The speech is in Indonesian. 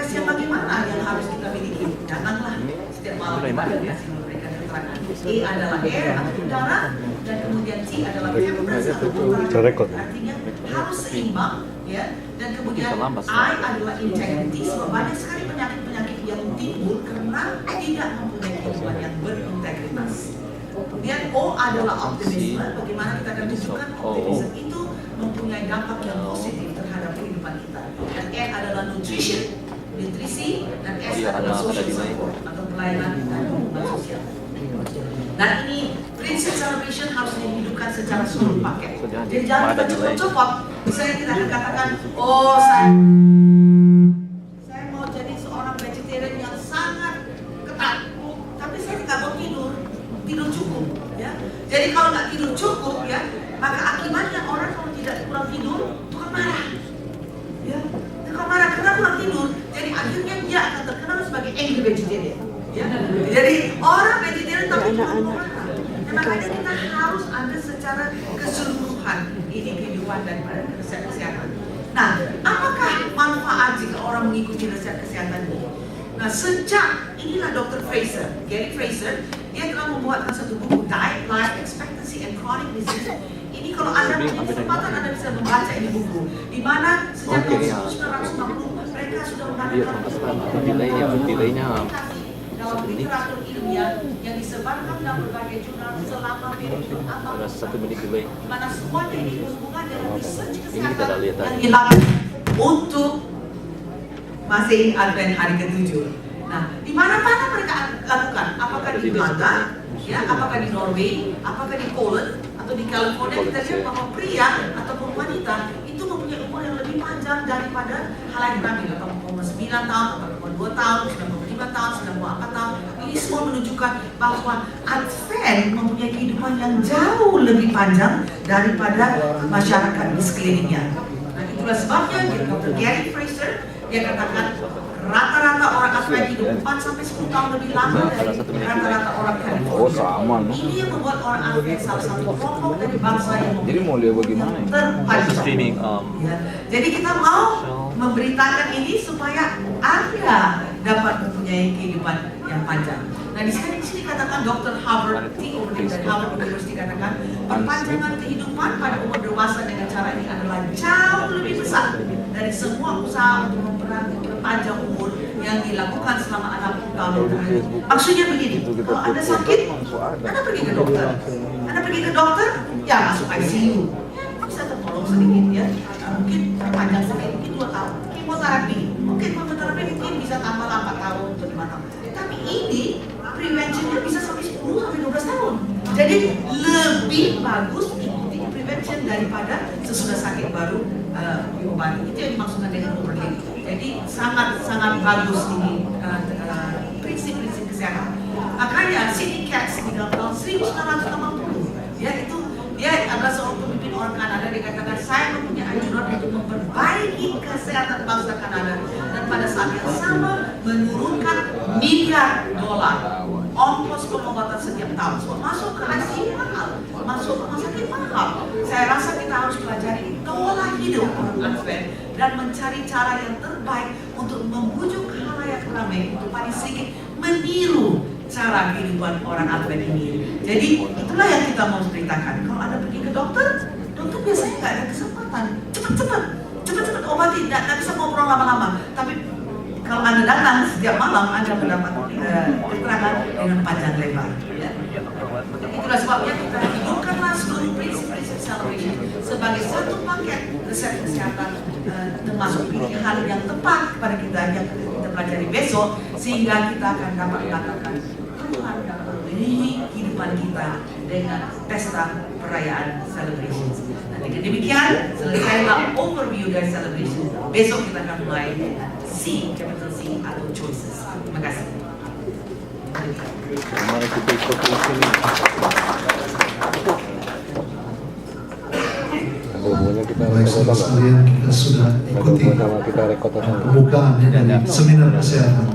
integritas yang bagaimana yang harus kita miliki? Janganlah setiap malam kita kasih memberikan keterangan. E adalah air atau udara, dan kemudian C adalah members atau udara. Artinya harus seimbang, ya. Dan kemudian I adalah integrity. Sebab banyak sekali penyakit-penyakit yang timbul karena tidak mempunyai kehidupan yang berintegritas. Kemudian O adalah optimisme. Bagaimana kita akan tunjukkan optimisme itu mempunyai dampak yang positif terhadap kehidupan kita. Dan N adalah nutrition, nutrisi, dan S adalah social support atau pelayanan dan hubungan sosial. Dan ini prinsip celebration harus dihidupkan secara seluruh paket. Jadi jangan kita copot-copot. Misalnya kita akan katakan, oh saya mau jadi seorang vegetarian yang sangat ketat, tapi saya tidak mau tidur cukup, ya. Jadi kalau nggak tidur cukup, ya, maka akibatnya orang kalau tidak kurang tidur, tukang marah, ya. Tukang marah karena kurang tidur, jadi akhirnya dia akan terkenal sebagai angry vegetarian, ya. Jadi orang vegetarian tapi cuma marah. Makanya kita harus ada secara keseluruhan ini kehidupan daripada resep kesehatan. Nah, apakah manfaat jika orang mengikuti resep kesehatan ini? Nah, sejak inilah Dr. Fraser, Gary Fraser, dia telah membuatkan satu buku Diet, Life Expectancy and Chronic Disease. Ini kalau Anda punya kesempatan, Anda bisa membaca ini buku, di mana sejak tahun 1950 mereka sudah mengadakan dalam literatur ilmiah yang disebarkan dalam berbagai jurnal selama periode di mana semuanya ini berhubungan dengan research kesehatan yang dilakukan untuk masih Advent hari ke-7. Nah, di mana-mana mereka lakukan, apakah di Belanda, ya, apakah di Norway, apakah di Poland atau di California, kita lihat bahwa pria ataupun wanita itu mempunyai umur yang lebih panjang daripada halayak ramai, atau umur 9 tahun, atau umur 2 tahun, 95 tahun, 94 tahun. Ini semua menunjukkan bahwa Advent mempunyai kehidupan yang jauh lebih panjang daripada masyarakat di sekelilingnya. Nah, itulah sebabnya Dr. Gary Fraser dia katakan rata-rata orang Advent hidup 4-10 tahun lebih lama dari rata-rata orang California. Oh, sama. Ini yang membuat orang Advent salah satu kelompok dari bangsa yang Jadi mau lihat bagaimana ya? terpanjang. Ya. Jadi kita mau memberitakan ini supaya Anda dapat mempunyai kehidupan yang panjang. Nah, di sini katakan Dr. Harvard T. Overton dari Harvard University katakan perpanjangan kehidupan pada umur dewasa dengan cara ini adalah jauh lebih besar dari semua usaha untuk memperpanjang umur yang dilakukan selama 60 tahun terakhir. Maksudnya begini, kalau Anda sakit, Anda pergi ke dokter. Anda pergi ke dokter, ya masuk ICU. Bisa tertolong sedikit, ya. Mungkin perpanjang sedikit, mungkin 2 tahun. Kemoterapi, mungkin bisa tambah 4 tahun atau 5 tahun. Tapi ini preventionnya bisa sampai 10-12 tahun. Jadi lebih bagus ikuti prevention daripada sesudah sakit baru diobati. Itu yang dimaksudkan dengan overlay. Jadi sangat bagus ini prinsip-prinsip kesehatan. Makanya Sidney Katz di dalam tahun 1980, dia adalah seorang pemimpin orang Kanada. Dia katakan, saya mempunyai anjuran untuk memperbaiki kesehatan bangsa Kanada dan pada saat yang sama menurunkan miliar dolar ongkos pengobatan setiap tahun. So, masuk ke ICU mahal, masuk ke rumah sakit mahal. Saya rasa kita harus pelajari pola hidup orang Advent dan mencari cara yang terbaik untuk membujuk khalayak ramai untuk paling sedikit meniru cara kehidupan orang Advent ini. Jadi itulah yang kita mau ceritakan. Kalau Anda pergi ke dokter biasanya nggak ada kesempatan. Cepat obati, nggak bisa ngobrol lama-lama. Tapi kalau Anda datang setiap malam, Anda mendapat keterangan dengan panjang lebar. Ya. Itulah sebabnya kita hidupkanlah seluruh prinsip-prinsip celebration sebagai satu paket resep kesehatan, termasuk pilihan yang tepat kepada kita yang kita pelajari besok, sehingga kita akan dapat mengatakan Tuhan dapat memenuhi kehidupan kita dengan pesta perayaan celebration. Nah, dengan demikian selesailah overview dari celebration. Besok kita akan mulai C, capital C atau choices. Terima kasih. Mari kita ikut di sini. Baik saudara sekalian, kita sudah ikuti pembukaan dari seminar kesehatan.